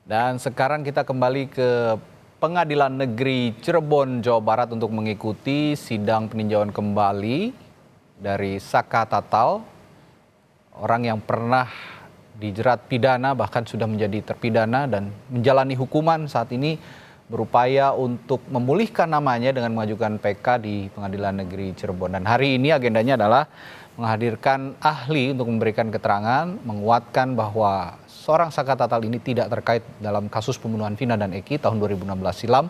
Dan sekarang kita kembali ke Pengadilan Negeri Cirebon, Jawa Barat untuk mengikuti sidang peninjauan kembali dari Saka Tatal, orang yang pernah dijerat pidana bahkan sudah menjadi terpidana dan menjalani hukuman saat ini berupaya untuk memulihkan namanya dengan mengajukan PK di Pengadilan Negeri Cirebon. Dan hari ini agendanya adalah menghadirkan ahli untuk memberikan keterangan, menguatkan bahwa seorang Saka Tatal ini tidak terkait dalam kasus pembunuhan Vina dan Eki tahun 2016 silam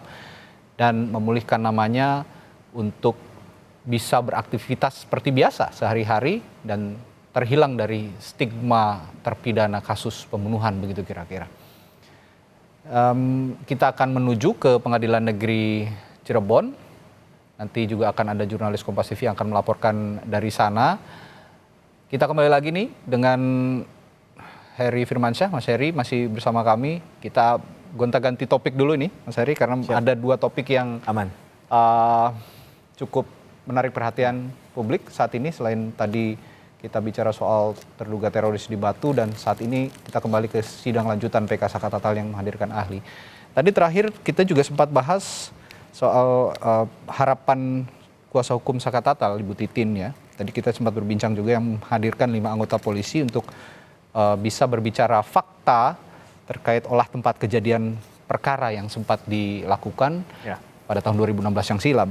dan memulihkan namanya untuk bisa beraktivitas seperti biasa sehari-hari dan terhilang dari stigma terpidana kasus pembunuhan, begitu kira-kira. Kita akan menuju ke Pengadilan Negeri Cirebon. Nanti juga akan ada jurnalis Kompas TV yang akan melaporkan dari sana. Kita kembali lagi nih dengan Heri Firmansyah. Mas Heri masih bersama kami. Kita gonta-ganti topik dulu nih, Mas Heri, karena ada dua topik yang aman, cukup menarik perhatian publik saat ini. Selain tadi kita bicara soal terduga teroris di Batu, dan saat ini kita kembali ke sidang lanjutan PK Saka Tatal yang menghadirkan ahli. Tadi terakhir kita juga sempat bahas soal harapan kuasa hukum Saka Tatal, Ibu Titin ya. Tadi kita sempat berbincang juga yang menghadirkan 5 anggota polisi untuk bisa berbicara fakta terkait olah tempat kejadian perkara yang sempat dilakukan pada tahun 2016 yang silam.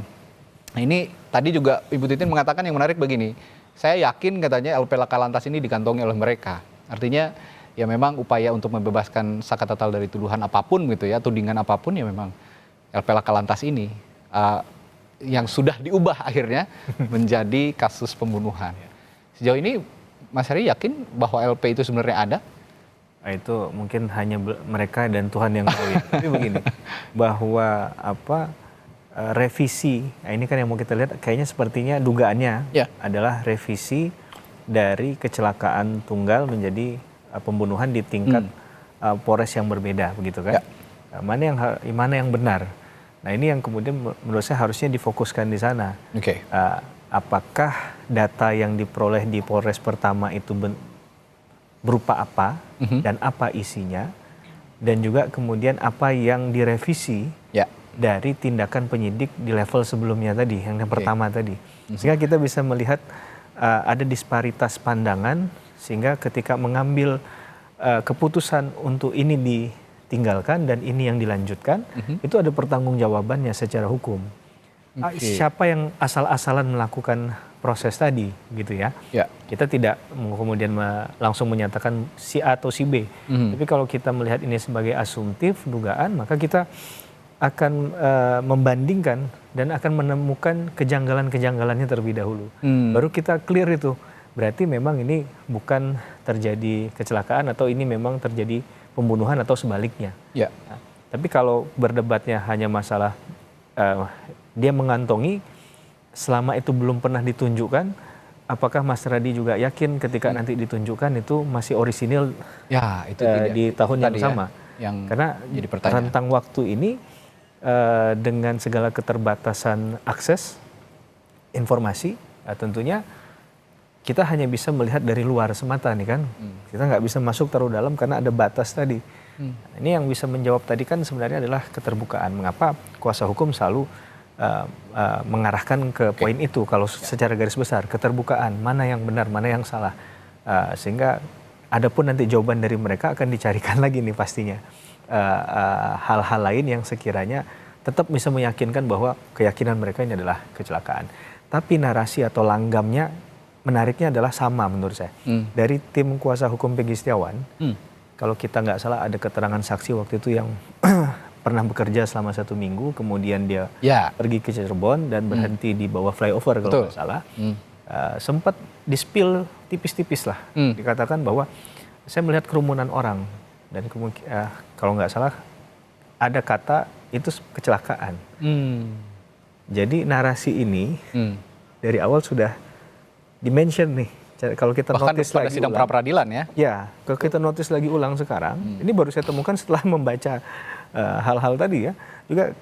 Nah, ini tadi juga Ibu Titin mengatakan yang menarik begini, saya yakin katanya LP Laka Lantas ini dikantongi oleh mereka. Artinya ya memang upaya untuk membebaskan Saka Tatal dari tuduhan apapun gitu ya, tudingan apapun ya memang LP Laka Lantas ini yang sudah diubah akhirnya menjadi kasus pembunuhan. Sejauh ini Mas Heri yakin bahwa LP itu sebenarnya ada? Itu mungkin hanya mereka dan Tuhan yang tahu ya. Tapi begini, bahwa revisi, nah ini kan yang mau kita lihat kayaknya sepertinya dugaannya adalah revisi dari kecelakaan tunggal menjadi pembunuhan di tingkat Polres yang berbeda, begitu kan? Mana yang benar? Nah ini yang kemudian menurut saya harusnya difokuskan di sana. Apakah data yang diperoleh di Polres pertama itu berupa apa dan apa isinya, dan juga kemudian apa yang direvisi dari tindakan penyidik di level sebelumnya tadi, yang pertama tadi. Sehingga kita bisa melihat ada disparitas pandangan, sehingga ketika mengambil keputusan untuk ini ditinggalkan dan ini yang dilanjutkan, itu ada pertanggungjawabannya secara hukum. Siapa yang asal-asalan melakukan proses tadi, gitu ya. Kita tidak kemudian langsung menyatakan si A atau si B. Tapi kalau kita melihat ini sebagai asumtif, dugaan, maka kita akan membandingkan dan akan menemukan kejanggalan-kejanggalannya terlebih dahulu. Baru kita clear itu. Berarti memang ini bukan terjadi kecelakaan atau ini memang terjadi pembunuhan atau sebaliknya. Nah, tapi kalau berdebatnya hanya masalah dia mengantongi, selama itu belum pernah ditunjukkan, apakah Mas Radi juga yakin ketika nanti ditunjukkan itu masih orisinil di tahun yang sama? Karena jadi rentang waktu ini dengan segala keterbatasan akses informasi, tentunya kita hanya bisa melihat dari luar semata nih kan. Kita nggak bisa masuk terlalu dalam karena ada batas tadi. Ini yang bisa menjawab tadi kan sebenarnya adalah keterbukaan. Mengapa kuasa hukum selalu mengarahkan ke poin itu kalau secara garis besar, keterbukaan, mana yang benar, mana yang salah. Sehingga adapun nanti jawaban dari mereka akan dicarikan lagi nih pastinya. Hal-hal lain yang sekiranya tetap bisa meyakinkan bahwa keyakinan mereka ini adalah kecelakaan. Tapi narasi atau langgamnya menariknya adalah sama menurut saya. Dari tim kuasa hukum Peggy Setiawan, kalau kita nggak salah ada keterangan saksi waktu itu yang pernah bekerja selama 1 minggu, kemudian dia pergi ke Cirebon dan berhenti di bawah flyover kalau nggak salah. Sempat di-spill tipis-tipis lah. Dikatakan bahwa saya melihat kerumunan orang dan kalau nggak salah ada kata itu kecelakaan. Jadi narasi ini dari awal sudah dimention nih. Kalau kita bahkan notice pada lagi sidang pra-peradilan ya. Ya, kalau kita notice lagi ulang sekarang, ini baru saya temukan setelah membaca hal-hal tadi ya. Juga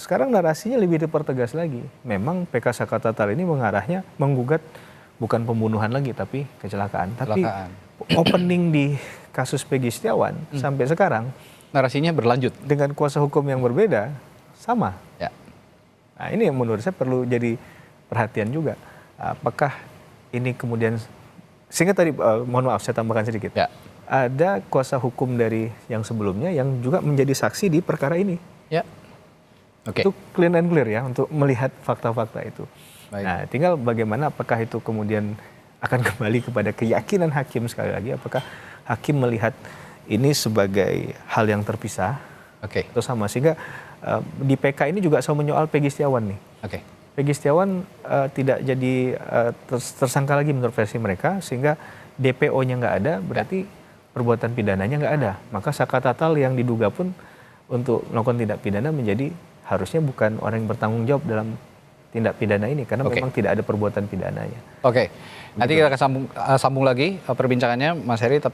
sekarang narasinya lebih dipertegas lagi. Memang PK Saka Tatal ini mengarahnya menggugat bukan pembunuhan lagi tapi kecelakaan. Tapi opening di kasus Peggy Setiawan sampai sekarang narasinya berlanjut. Dengan kuasa hukum yang berbeda, sama. Ya. Nah ini yang menurut saya perlu jadi perhatian juga. Apakah ini kemudian, sehingga tadi, mohon maaf saya tambahkan sedikit. Ya. Ada kuasa hukum dari yang sebelumnya yang juga menjadi saksi di perkara ini. Ya. Oke. Itu clean and clear ya untuk melihat fakta-fakta itu. Baik. Nah, tinggal bagaimana apakah itu kemudian akan kembali kepada keyakinan hakim sekali lagi, apakah hakim melihat ini sebagai hal yang terpisah atau sama, sehingga di PK ini juga selalu menyoal Peggy Setiawan nih. Oke. Peggy Setiawan tidak jadi tersangka lagi menurut versi mereka, sehingga DPO-nya nggak ada, berarti perbuatan pidananya nggak ada. Maka Sakatatal yang diduga pun untuk melakukan tindak pidana menjadi harusnya bukan orang yang bertanggung jawab dalam tindak pidana ini, karena memang tidak ada perbuatan pidananya. Oke. Nanti kita akan sambung lagi perbincangannya, Mas Heri.